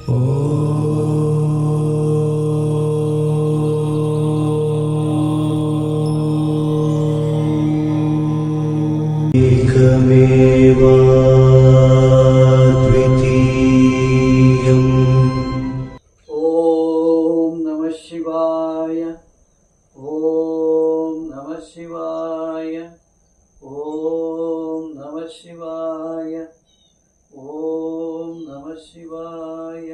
एकमेवाद्वितीयम्। ॐ नमः शिवाय, ॐ नमः शिवाय, ॐ नमः शिवाय, ॐ नमः शिवाय,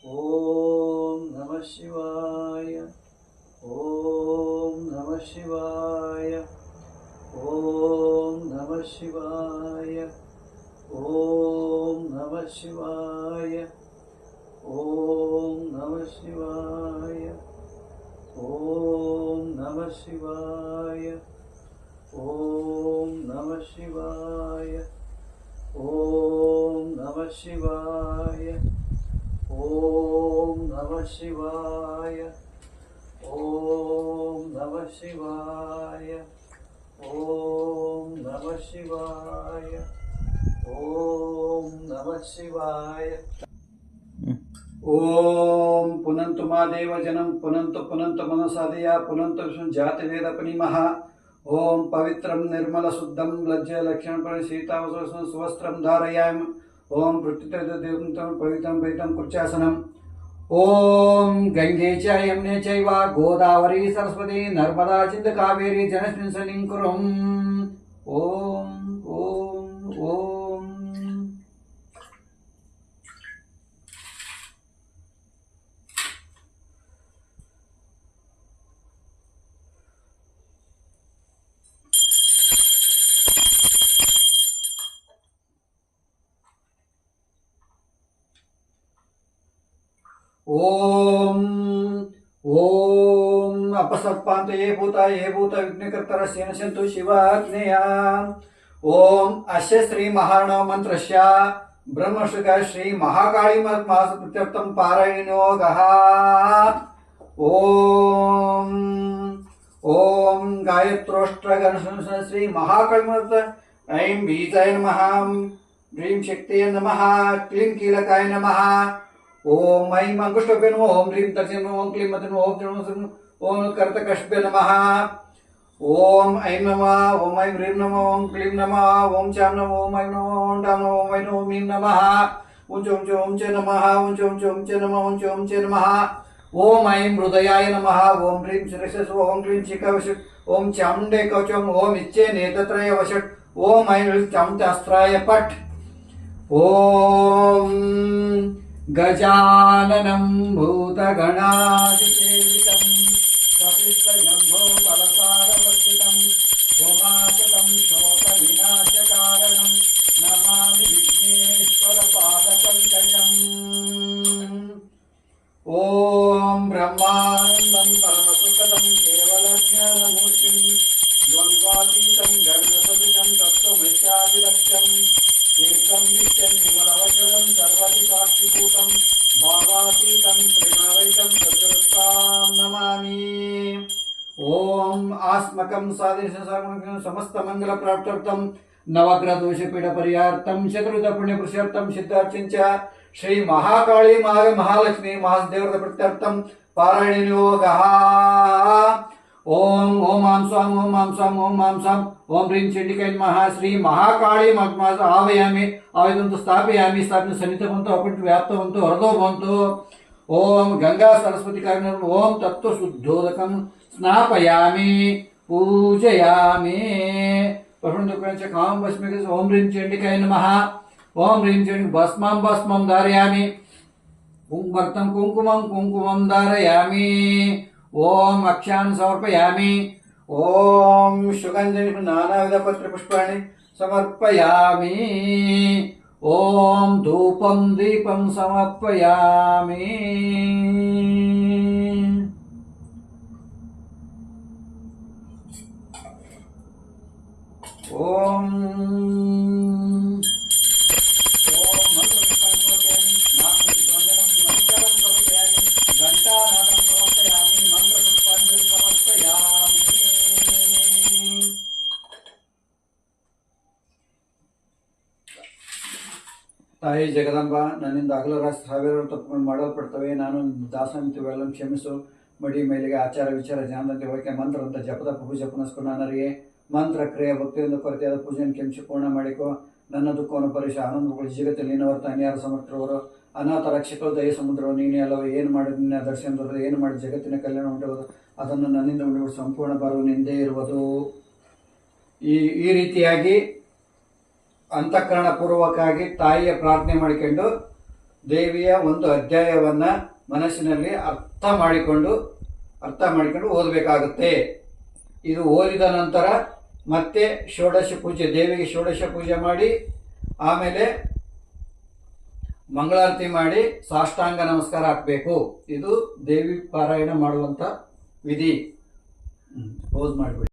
ॐ नमः शिवाय, ॐ नमः शिवाय, ॐ नमः शिवाय, ॐ नमः शिवाय, ॐ नमः शिवाय, ॐ नमः शिवाय, ॐ नमः शिवाय, ॐ नमः शिवाय, ॐ नमः शिवाय, ॐ नमः शिवाय, ॐ नमः शिवाय, ॐ नमः शिवाय। ओम पुनंतु मादेव जनम पुनंतु मनसादया पुनंतु विष्णु जाति वेद पणिमः। ओम पवित्रं निर्मल शुद्धं लज्ज लक्षण पर सीतावसं सुवस्त्रं धारयामि। ओम पृथ्वीतदेवं पवित्रं कुर्चासनम्। ओम गंगे च यमुने चैव गोदावरी सरस्वती नर्मदा सिंध कावेरी जलस्मिन् सन्निधिं कुरुम्। ओम ओम ओम ओम ओम अपसर्पान्त ये भूत विघ्नकर्तरस्य नश्यन्तु शिवाग्नेया। ओम अस्य श्री महार्णव मंत्रस्य ब्रह्मश्रुका श्री महाकाली मास प्रत्यर्थं पारायणयोगः। ओम ओम गायत्रोष्ट्रगणसंस श्री महाकाली मंत्र ऐं बीजाय नमः, ह्रीं शक्तये नमः, क्लीं कीलकाय नमः। ओम ऐं अंकुष्टभ्ये नमः, ओम ह्रीं तर्जय नमः, ओम क्लीं मते नमः, ओम कर्तकशभ्ये नमः। ओम ऐं नमः, ओम ऐं ह्रीं नमः, ओम क्लीं नमः, ओम चां नमः, ओम ऐं नमः, ओम डां नमः, ओम ऐं नमः, ओम ह्रीं नमः। ओम च नमः, ओम च नमः, ओम च नमः। ओम ऐं हृदयाय नमः, ओम ह्रीं शिरसः, ओम क्लीं चिकावशट्, ओम चामुण्डे कवचम्, ओम इच्छे नेत्रत्रय वशट्, ओम ऐं चामुण्डास्त्राय पट्। ओम गजाननं भूतगणाधिसेवितं कपित्थजम्भो फलसारवर्तितं उमाशतं शोकविनाशकारणं नमामि विघ्नेश्वरपादपङ्कजम्। ॐ ब्रह्मानन्दं परमसुखदं केवलज्ञानमूर्तिं द्वन्द्वातीतं गगनसदृशं तत्त्वमस्यादिलक्ष्यम् एकं नित्यं निर्मलवचनं सर्वाधिसाक्षिभूतं भावातीतं त्रिनावैतं सद्गुरुं नमामि। ओम आस्मकं साधुसंसारं समस्तमङ्गलप्राप्त्यर्थं नवग्रहदोषपीडपरिहार्थं शत्रुदपुण्यपुरुषार्थं सिद्धार्थं च श्री महाकाली महालक्ष्मी महादेवताप्रीत्यर्थं पारायणयोगः। ओम ओम आं स्वाम ओम आं स्वाम ओम आं स्वाम ओम ह्रीं चण्डिकाय नमः। श्री महाकाली मग्मास आवाहयामि, आवेदन्तु स्थापयामि, स्थापन सन्निधभवन्तु अपरितु व्याप्तवन्तु हृदो भवन्तु। ओम गंगा सरस्वती कारणं ओम तत्त्वशुद्धोदकं स्नापयामि पूजयामि। प्रफुल्लदुःखञ्च कामं भस्मीकृत्य ओम ह्रीं चण्डिकाय नमः। ओम ह्रीं चण्डिकाय भस्मं धारयामि, कुङ्कुमं धारयामि। ओम अक्षान् समर्पयामि। ओम सुगन्धि नानाविधपत्रपुष्पाणि समर्पयामि। ओम धूपं दीपं समर्पयामि। ओम ತಾಯಿ ಜಗದಂಬ, ನನ್ನಿಂದ ಅಗಲ ಸಾವಿರಾರು ತಪ್ಪುಗಳು ಮಾಡಲ್ಪಡ್ತವೆ. ನಾನು ದಾಸಮಿತವೆಲ್ಲ ಕ್ಷಮಿಸು. ಮಡಿ ಮೇಲಿಗೆ ಆಚಾರ ವಿಚಾರ ಜ್ಞಾನದಂತೆ ಒಳಕೆ ಮಂತ್ರ ಅಂತ ಜಪದ ಪೂಜೆ ಪುನಸ್ಕೊಂಡು ನನಗೆ ಮಂತ್ರ ಕ್ರಿಯೆ ಭಕ್ತಿಯಿಂದ ಕೊರತೆಯಾದ ಪೂಜೆಯನ್ನು ಕೆಂಚು ಪೂರ್ಣ ಮಾಡಿಕೊ. ನನ್ನ ದುಃಖವನ್ನು ಪರಿಶ ಆನಂದಗಳು ಜಗತ್ತಲ್ಲಿ ನೀನು ಹೊರತು ಅನ್ಯಾರ ಸಮರ್ಥರವರು. ಅನಾಥ ರಕ್ಷಕರು ದಯ ಸಮುದ್ರವು ನೀನೇ ಅಲ್ಲವ. ಏನು ಮಾಡಿ ನಿನ್ನ ದರ್ಶನ ದೊರೆದು ಏನು ಮಾಡಿ ಜಗತ್ತಿನ ಕಲ್ಯಾಣ ಉಂಟುವುದು ಅದನ್ನು ನನ್ನಿಂದ ಉಂಟು ಸಂಪೂರ್ಣ ಬರುವ ನಿಂದೇ ಇರುವುದು. ಈ ರೀತಿಯಾಗಿ ಅಂತಃಕರಣ ಪೂರ್ವಕವಾಗಿ ತಾಯಿಯ ಪ್ರಾರ್ಥನೆ ಮಾಡಿಕೊಂಡು ದೇವಿಯ ಒಂದು ಅಧ್ಯಾಯವನ್ನ ಮನಸ್ಸಿನಲ್ಲಿ ಅರ್ಥ ಮಾಡಿಕೊಂಡು ಓದಬೇಕಾಗುತ್ತೆ. ಇದು ಓದಿದ ನಂತರ ಮತ್ತೆ ಷೋಡಶ ಪೂಜೆ, ದೇವಿಗೆ ಷೋಡಶ ಪೂಜೆ ಮಾಡಿ ಆಮೇಲೆ ಮಂಗಳಾರತಿ ಮಾಡಿ ಸಾಷ್ಟಾಂಗ ನಮಸ್ಕಾರ ಹಾಕಬೇಕು. ಇದು ದೇವಿ ಪಾರಾಯಣ ಮಾಡುವಂತ ವಿಧಿ. ಪೋಸ್ ಮಾಡಿಬಿಡಿ.